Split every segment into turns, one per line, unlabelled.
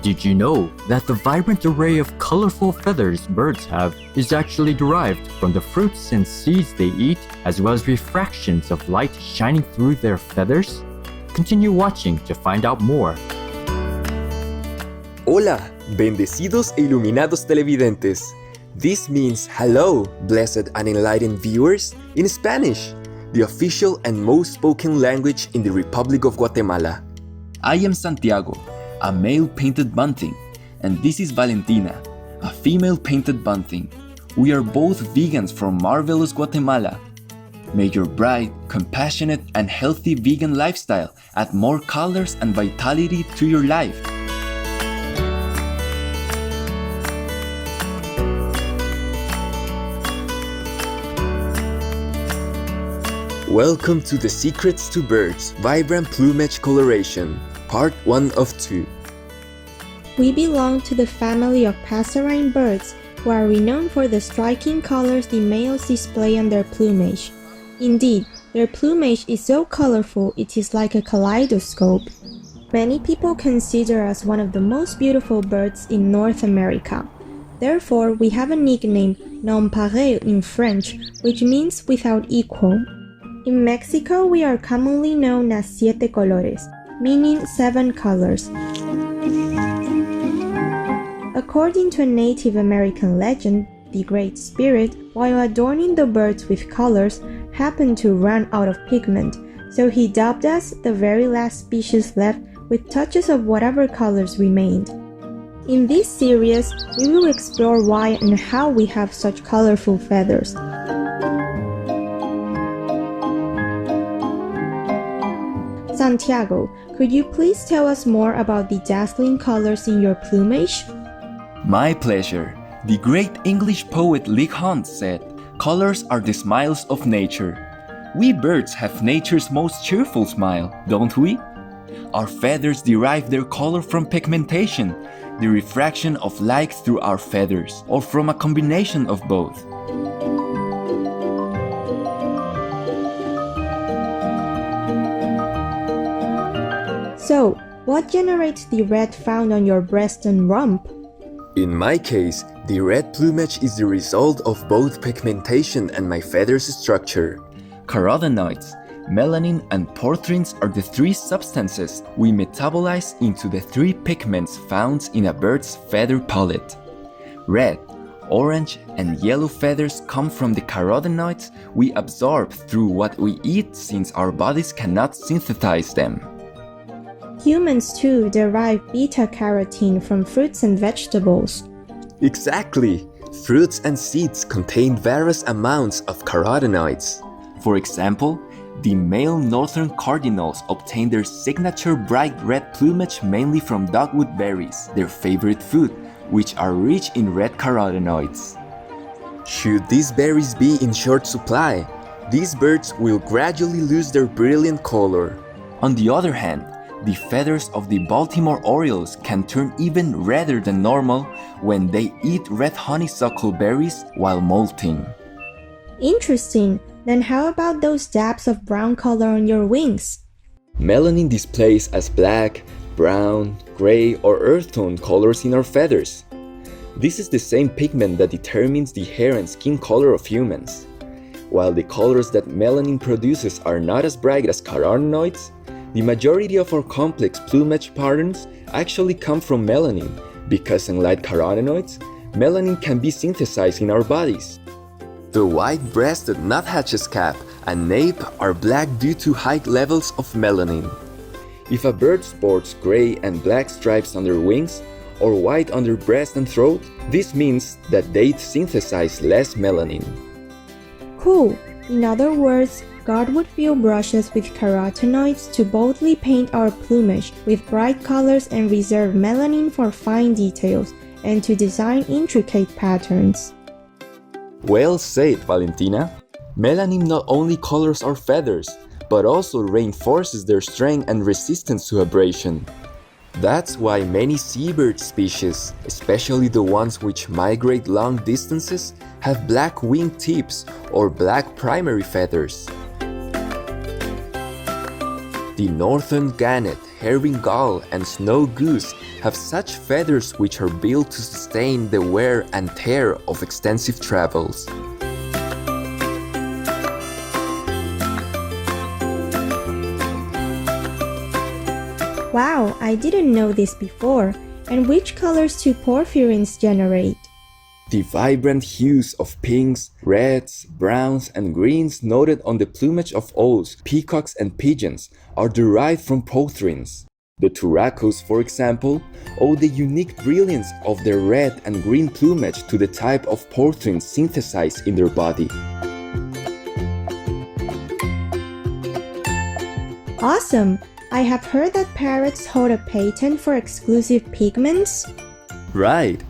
Did you know that the vibrant array of colorful feathers birds have is actually derived from the fruits and seeds they eat, as well as refractions of light shining through their feathers? Continue watching to find out more.
Hola, bendecidos e iluminados televidentes. This means hello, blessed and enlightened viewers, in Spanish, the official and most spoken language in the Republic of Guatemala.
I am Santiago, a male painted bunting, and this is Valentina, a female painted bunting. We are both vegans from marvelous Guatemala. May your bright, compassionate, and healthy vegan lifestyle add more colors and vitality to your life.
Welcome to the Secrets to Birds Vibrant Plumage Coloration, Part 1 of 2.
We belong to the family of passerine birds, who are renowned for the striking colors the males display on their plumage. Indeed, their plumage is so colorful it is like a kaleidoscope. Many people consider us one of the most beautiful birds in North America. Therefore, we have a nickname, nonpareil in French, which means without equal. In Mexico, we are commonly known as siete colores, meaning 7 colors. According to a Native American legend, the Great Spirit, while adorning the birds with colors, happened to run out of pigment, so he dubbed us the very last species left with touches of whatever colors remained. In this series, we will explore why and how we have such colorful feathers. Santiago, could you please tell us more about the dazzling colors in your plumage?
My pleasure. The great English poet Leigh Hunt said, "Colors are the smiles of nature." We birds have nature's most cheerful smile, don't we? Our feathers derive their color from pigmentation, the refraction of light through our feathers, or from a combination of both.
So, what generates the red found on your breast and rump?
In my case, the red plumage is the result of both pigmentation and my feathers structure.
Carotenoids, melanin, and porphyrins are the 3 substances we metabolize into the 3 pigments found in a bird's feather palette. Red, orange, and yellow feathers come from the carotenoids we absorb through what we eat, since our bodies cannot synthesize them.
Humans too derive beta-carotene from fruits and vegetables.
Exactly! Fruits and seeds contain various amounts of carotenoids.
For example, the male northern cardinals obtain their signature bright red plumage mainly from dogwood berries, their favorite food, which are rich in red carotenoids.
Should these berries be in short supply, these birds will gradually lose their brilliant color.
On the other hand, the feathers of the Baltimore Orioles can turn even redder than normal when they eat red honeysuckle berries while molting.
Interesting. Then how about those dabs of brown color on your wings?
Melanin displays as black, brown, gray, or earth tone colors in our feathers. This is the same pigment that determines the hair and skin color of humans. While the colors that melanin produces are not as bright as carotenoids, the majority of our complex plumage patterns actually come from melanin, because unlike carotenoids, melanin can be synthesized in our bodies. The white-breasted nuthatch's cap and nape are black due to high levels of melanin. If a bird sports gray and black stripes on their wings, or white on their breast and throat, this means that they synthesize less melanin.
Cool. In other words, God would fill brushes with carotenoids to boldly paint our plumage with bright colors and reserve melanin for fine details, and to design intricate patterns.
Well said, Valentina. Melanin not only colors our feathers, but also reinforces their strength and resistance to abrasion. That's why many seabird species, especially the ones which migrate long distances, have black wing tips or black primary feathers. The northern gannet herring gull and snow goose have such feathers which are built to sustain the wear and tear of extensive travels.
Wow, I didn't know this before. And which colors do porphyrins generate?
The vibrant hues of pinks, reds, browns, and greens noted on the plumage of owls, peacocks, and pigeons are derived from porphyrins. The turacos, for example, owe the unique brilliance of their red and green plumage to the type of porphyrins synthesized in their body.
Awesome! I have heard that parrots hold a patent for exclusive pigments.
Right.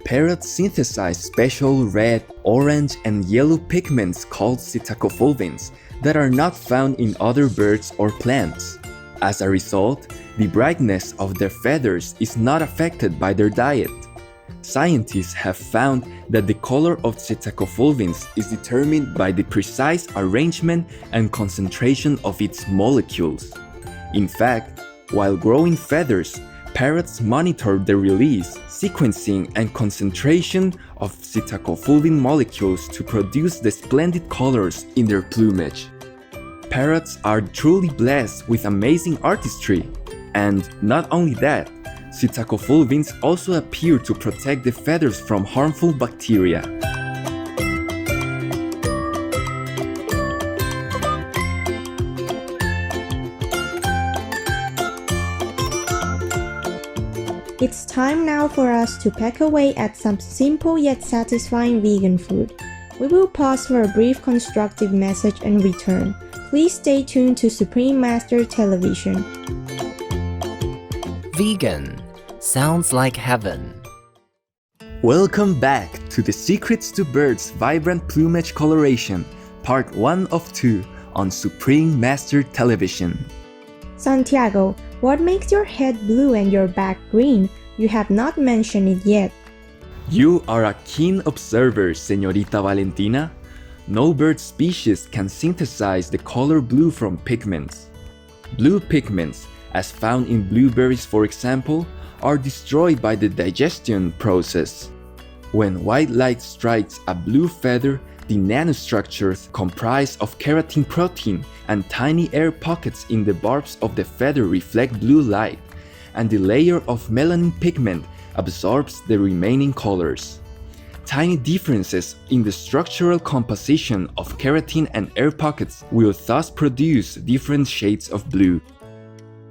Parrots synthesize special red, orange, and yellow pigments called psittacophophins that are not found in other birds or plants. As a result, the brightness of their feathers is not affected by their diet. Scientists have found that the color of psittacophophins is determined by the precise arrangement and concentration of its molecules. In fact, while growing feathers, parrots monitor the release, sequencing, and concentration of psittacophophine molecules to produce the splendid colors in their plumage. Parrots are truly blessed with amazing artistry, and not only that, psittacophophins also appear to protect the feathers from harmful bacteria.
It's time now for us to peck away at some simple yet satisfying vegan food. We will pause for a brief constructive message and return. Please stay tuned to Supreme Master Television.
Vegan sounds like heaven.
Welcome back to the Secrets to Birds' Vibrant Plumage Coloration, Part 1 of 2 on Supreme Master Television.
Santiago, what makes your head blue and your back green? You have not mentioned it yet.
You are a keen observer, Señorita Valentina. No bird species can synthesize the color blue from pigments. Blue pigments, as found in blueberries for example, are destroyed by the digestion process. When white light strikes a blue feather, the nanostructures comprised of keratin protein and tiny air pockets in the barbs of the feather reflect blue light, and the layer of melanin pigment absorbs the remaining colors. Tiny differences in the structural composition of keratin and air pockets will thus produce different shades of blue.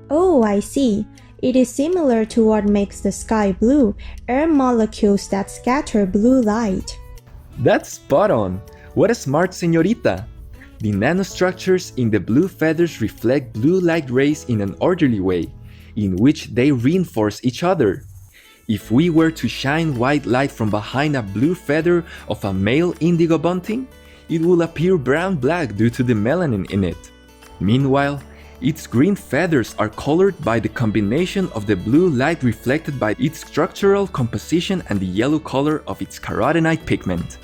Oh, I see. It is similar to what makes the sky blue, air molecules that scatter blue light.
That's spot on! What a smart señorita! The nanostructures in the blue feathers reflect blue light rays in an orderly way, in which they reinforce each other. If we were to shine white light from behind a blue feather of a male indigo bunting, it will appear brown-black due to the melanin in it. Meanwhile, its green feathers are colored by the combination of the blue light reflected by its structural composition and the yellow color of its carotenoid pigment.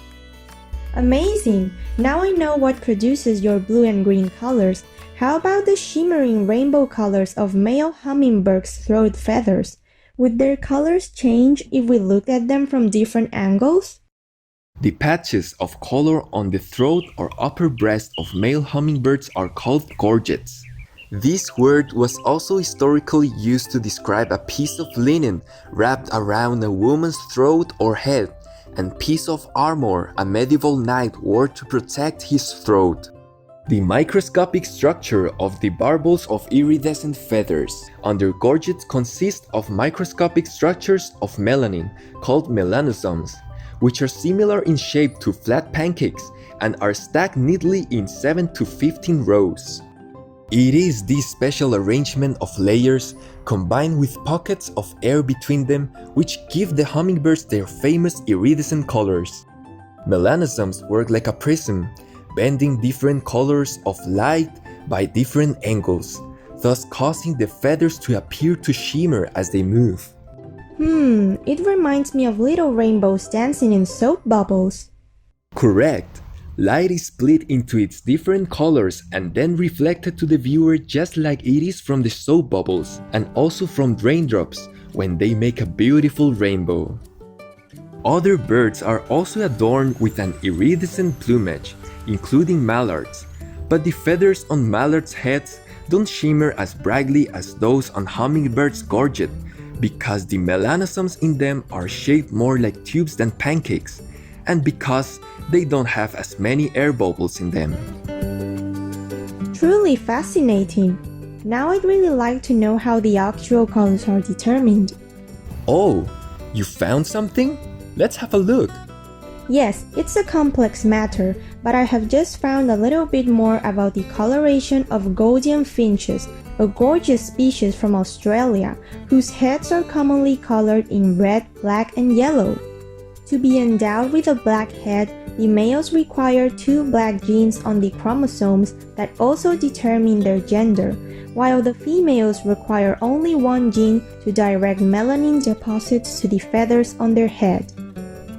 Amazing! Now I know what produces your blue and green colors. How about the shimmering rainbow colors of male hummingbirds' throat feathers? Would their colors change if we looked at them from different angles?
The patches of color on the throat or upper breast of male hummingbirds are called gorgets. This word was also historically used to describe a piece of linen wrapped around a woman's throat or head, and piece of armor a medieval knight wore to protect his throat. The microscopic structure of the barbels of iridescent feathers under gorgets consists of microscopic structures of melanin called melanosomes, which are similar in shape to flat pancakes and are stacked neatly in 7 to 15 rows. It is this special arrangement of layers, combined with pockets of air between them, which give the hummingbirds their famous iridescent colors. Melanosomes work like a prism, bending different colors of light by different angles, thus causing the feathers to appear to shimmer as they move.
It reminds me of little rainbows dancing in soap bubbles.
Correct. Light is split into its different colors and then reflected to the viewer just like it is from the soap bubbles and also from raindrops when they make a beautiful rainbow. Other birds are also adorned with an iridescent plumage, including mallards, but the feathers on mallards' heads don't shimmer as brightly as those on hummingbirds' gorget because the melanosomes in them are shaped more like tubes than pancakes, and because they don't have as many air bubbles in them.
Truly fascinating. Now I'd really like to know how the actual colors are determined.
Oh, you found something? Let's have a look.
Yes, it's a complex matter, but I have just found a little bit more about the coloration of Gaudian finches, a gorgeous species from Australia, whose heads are commonly colored in red, black, and yellow. To be endowed with a black head, the males require 2 black genes on the chromosomes that also determine their gender, while the females require only 1 gene to direct melanin deposits to the feathers on their head.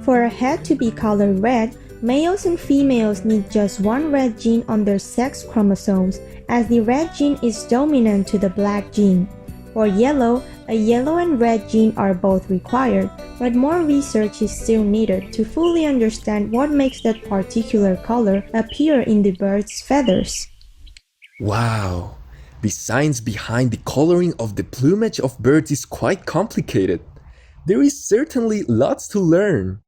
For a head to be colored red, males and females need just 1 red gene on their sex chromosomes, as the red gene is dominant to the black gene. For yellow, a yellow and red gene are both required, but more research is still needed to fully understand what makes that particular color appear in the bird's feathers.
Wow! The science behind the coloring of the plumage of birds is quite complicated. There is certainly lots to learn.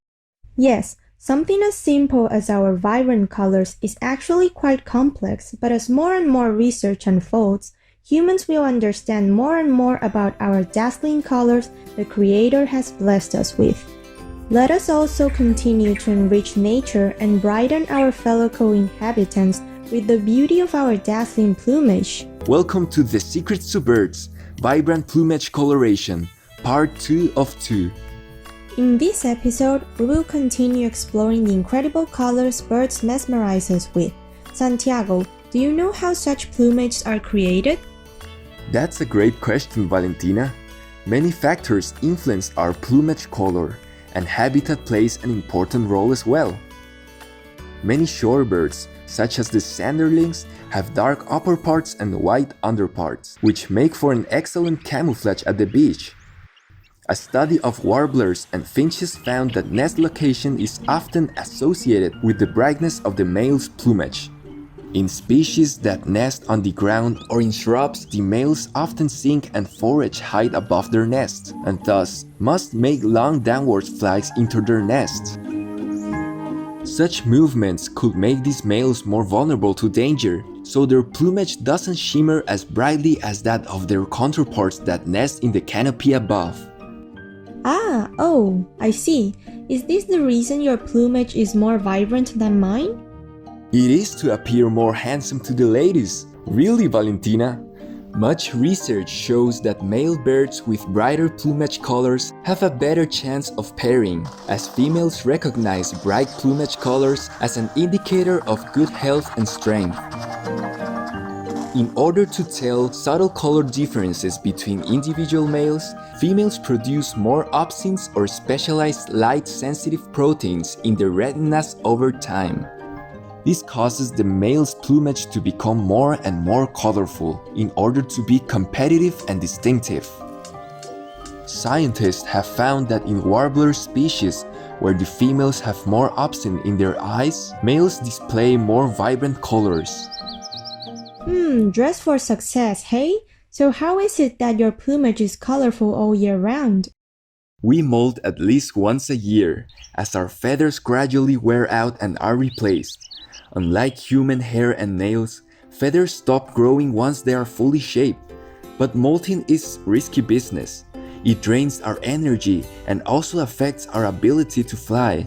Yes, something as simple as our vibrant colors is actually quite complex, but as more and more research unfolds, humans will understand more and more about our dazzling colors the Creator has blessed us with. Let us also continue to enrich nature and brighten our fellow co-inhabitants with the beauty of our dazzling plumage.
Welcome to The Secrets to Birds, Vibrant Plumage Coloration, Part 2 of 2.
In this episode, we will continue exploring the incredible colors birds mesmerize us with. Santiago, do you know how such plumages are created?
That's a great question, Valentina. Many factors influence our plumage color, and habitat plays an important role as well. Many shorebirds, such as the sanderlings, have dark upper parts and white underparts, which make for an excellent camouflage at the beach. A study of warblers and finches found that nest location is often associated with the brightness of the male's plumage. In species that nest on the ground or in shrubs, the males often sing and forage high above their nests, and thus must make long downward flights into their nests. Such movements could make these males more vulnerable to danger, so their plumage doesn't shimmer as brightly as that of their counterparts that nest in the canopy above.
Oh, I see. Is this the reason your plumage is more vibrant than mine?
It is to appear more handsome to the ladies. Really, Valentina? Much research shows that male birds with brighter plumage colors have a better chance of pairing, as females recognize bright plumage colors as an indicator of good health and strength. In order to tell subtle color differences between individual males, females produce more opsins or specialized light-sensitive proteins in their retinas over time. This causes the male's plumage to become more and more colorful in order to be competitive and distinctive. Scientists have found that in warbler species, where the females have more opsin in their eyes, males display more vibrant colors.
Dress for success, hey? So how is it that your plumage is colorful all year round?
We molt at least once a year, as our feathers gradually wear out and are replaced. Unlike human hair and nails, feathers stop growing once they are fully shaped. But molting is risky business. It drains our energy and also affects our ability to fly.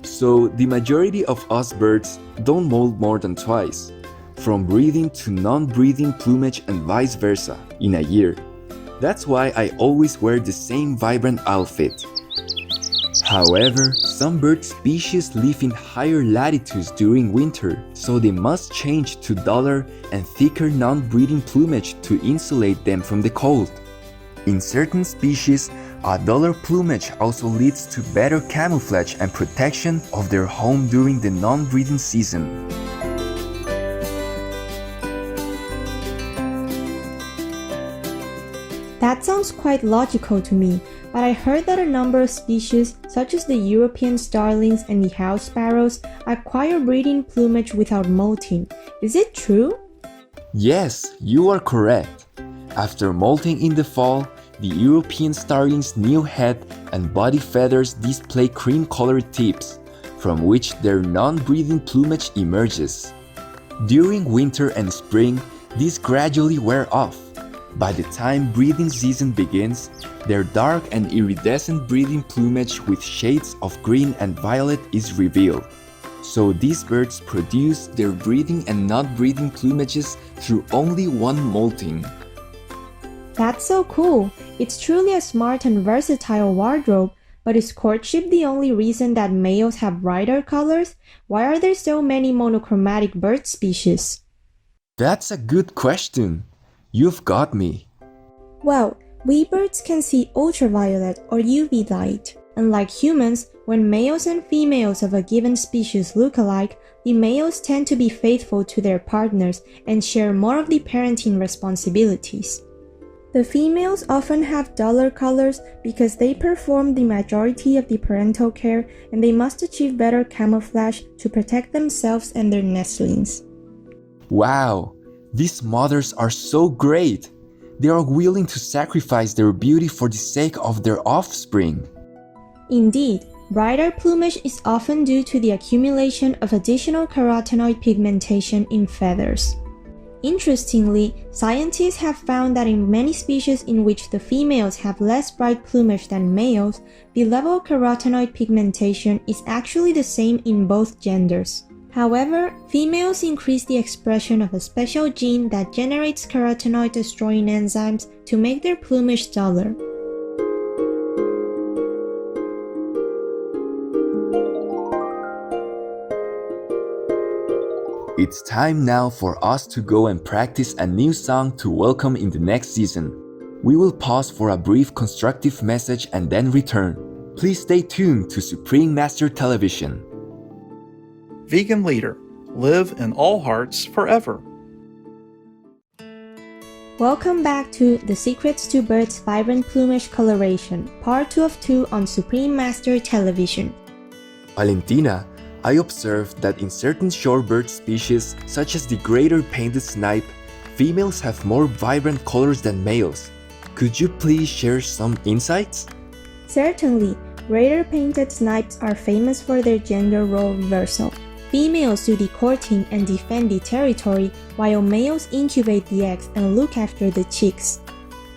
So the majority of us birds don't molt more than twice, from breathing to non-breathing plumage and vice versa, in a year. That's why I always wear the same vibrant outfit. However, some bird species live in higher latitudes during winter, so they must change to duller and thicker non-breathing plumage to insulate them from the cold. In certain species,
A duller plumage also leads to better camouflage and protection of their home during the non-breeding season.
That sounds quite logical to me, but I heard that a number of species, such as the European starlings and the house sparrows, acquire breeding plumage without molting. Is it true?
Yes, you are correct. After molting in the fall, the European starling's new head and body feathers display cream-colored tips, from which their non-breeding plumage emerges. During winter and spring, these gradually wear off. By the time breeding season begins, their dark and iridescent breeding plumage with shades of green and violet is revealed. So these birds produce their breeding and not breeding plumages through only one molting.
That's so cool! It's truly a smart and versatile wardrobe, but is courtship the only reason that males have brighter colors? Why are there so many monochromatic bird species?
That's a good question. You've got me.
Well, we birds can see ultraviolet or UV light. Unlike humans, when males and females of a given species look alike, the males tend to be faithful to their partners and share more of the parenting responsibilities. The females often have duller colors because they perform the majority of the parental care and they must achieve better camouflage to protect themselves and their nestlings.
Wow, these mothers are so great! They are willing to sacrifice their beauty for the sake of their offspring.
Indeed, brighter plumage is often due to the accumulation of additional carotenoid pigmentation in feathers. Interestingly, scientists have found that in many species in which the females have less bright plumage than males, the level of carotenoid pigmentation is actually the same in both genders. However, females increase the expression of a special gene that generates carotenoid-destroying enzymes to make their plumage duller.
It's time now for us to go and practice a new song to welcome in the next season. We will pause for a brief constructive message and then return. Please stay tuned to Supreme Master Television.
Vegan leader, live in all hearts forever.
Welcome back to The Secrets to Birds' Vibrant Plumage Coloration, Part 2 of 2 on Supreme Master Television.
Valentina, I observed that in certain shorebird species, such as the greater painted snipe, females have more vibrant colors than males. Could you please share some insights?
Certainly, greater painted snipes are famous for their gender role reversal. Females do the courting and defend the territory, while males incubate the eggs and look after the chicks.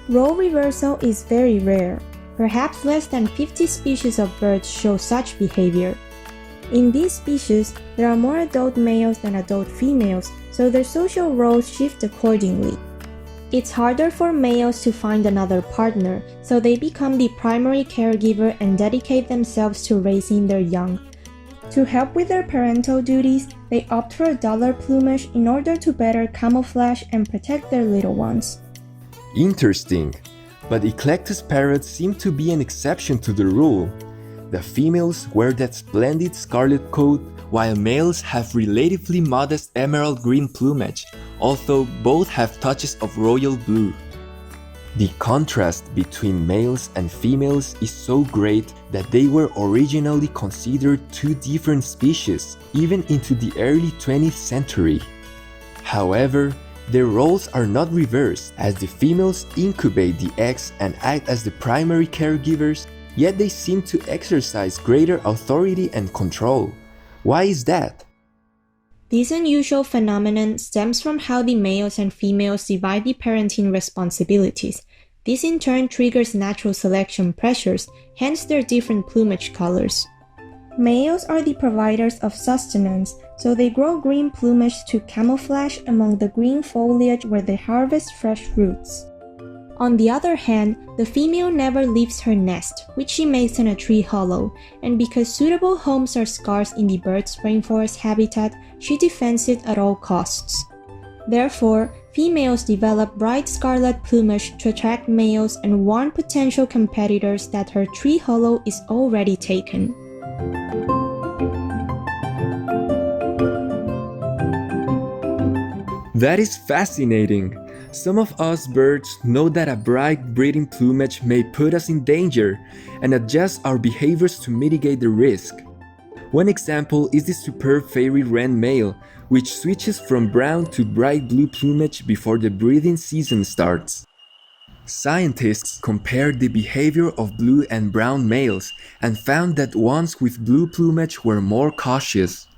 Role reversal is very rare. Perhaps less than 50 species of birds show such behavior. In these species, there are more adult males than adult females, so their social roles shift accordingly. It's harder for males to find another partner, so they become the primary caregiver and dedicate themselves to raising their young. To help with their parental duties, they opt for a duller plumage in order to better camouflage and protect their little ones.
Interesting, but eclectus parrots seem to be an exception to the rule. The females wear that splendid scarlet coat, while males have relatively modest emerald green plumage, although both have touches of royal blue. The contrast between males and females is so great that they were originally considered two different species, even into the early 20th century. However, their roles are not reversed, as the females incubate the eggs and act as the primary caregivers, yet they seem to exercise greater authority and control. Why is that?
This unusual phenomenon stems from how the males and females divide the parenting responsibilities. This in turn triggers natural selection pressures, hence their different plumage colors. Males are the providers of sustenance, so they grow green plumage to camouflage among the green foliage where they harvest fresh roots. On the other hand, the female never leaves her nest, which she makes in a tree hollow, and because suitable homes are scarce in the bird's rainforest habitat, she defends it at all costs. Therefore, females develop bright scarlet plumage to attract males and warn potential competitors that her tree hollow is already taken.
That is fascinating. Some of us birds know that a bright breeding plumage may put us in danger and adjust our behaviors to mitigate the risk. One example is the superb fairy wren male, which switches from brown to bright blue plumage before the breeding season starts. Scientists compared the behavior of blue and brown males and found that ones with blue plumage were more cautious.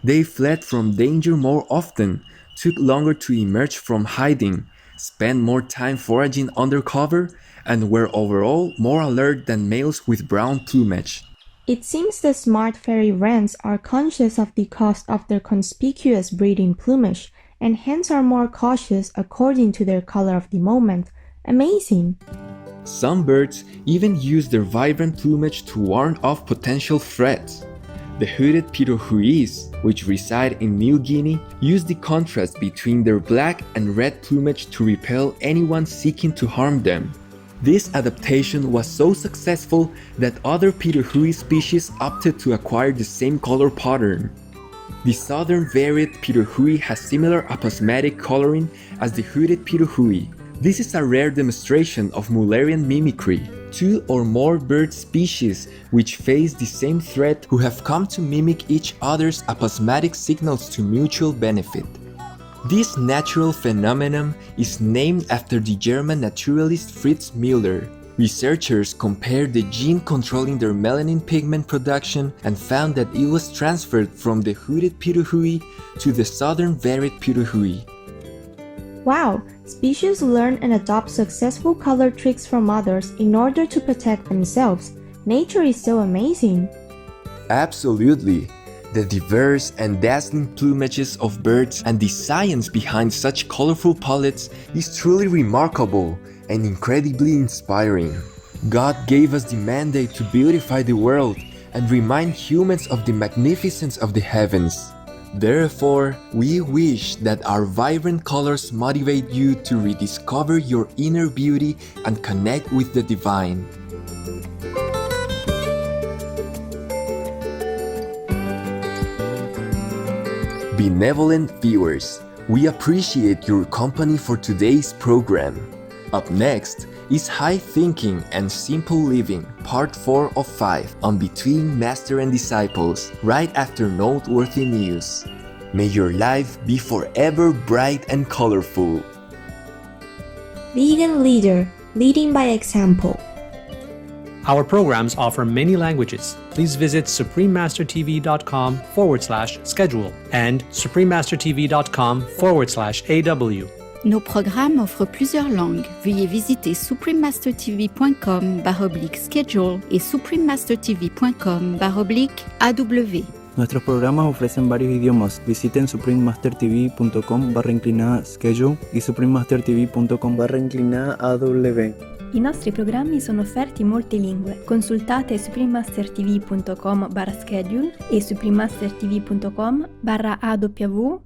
They fled from danger more often, took longer to emerge from hiding, spent more time foraging under cover, and were overall more alert than males with brown plumage.
It seems the smart fairy wrens are conscious of the cost of their conspicuous breeding plumage, and hence are more cautious according to their color of the moment. Amazing!
Some birds even use their vibrant plumage to warn off potential threats. The hooded pitohuis, which reside in New Guinea, use the contrast between their black and red plumage to repel anyone seeking to harm them. This adaptation was so successful that other pitohui species opted to acquire the same color pattern. The southern varied pitohui has similar aposematic coloring as the hooded pitohui. This is a rare demonstration of Mullerian mimicry. Two or more bird species which face the same threat who have come to mimic each other's aposematic signals to mutual benefit. This natural phenomenon is named after the German naturalist Fritz Müller. Researchers compared the gene controlling their melanin pigment production and found that it was transferred from the hooded pitohui to the southern varied pitohui.
Wow! Species learn and adopt successful color tricks from others in order to protect themselves. Nature is so amazing.
Absolutely. The diverse and dazzling plumages of birds and the science behind such colorful palettes is truly remarkable and incredibly inspiring. God gave us the mandate to beautify the world and remind humans of the magnificence of the heavens. Therefore, we wish that our vibrant colors motivate you to rediscover your inner beauty and connect with the divine. Benevolent viewers, we appreciate your company for today's program. Up next is High Thinking and Simple Living, Part 4 of 5 on Between Master and Disciples, right after noteworthy news. May your life be forever bright and colorful.
Vegan Leader, Leading by Example.
Our programs offer many languages. Please visit suprememastertv.com/schedule and suprememastertv.com/AW.
Nos programmes offrent plusieurs langues. Veuillez visiter suprememastertv.com/schedule et suprememastertv.com/AW.
Nuestros programas ofrecen varios idiomas. Visiten suprememastertv.com/schedule y suprememastertv.com/AW.
I nostri programmi sono offerti in molte lingue. Consultate suprememastertv.com/schedule e suprememastertv.com/AW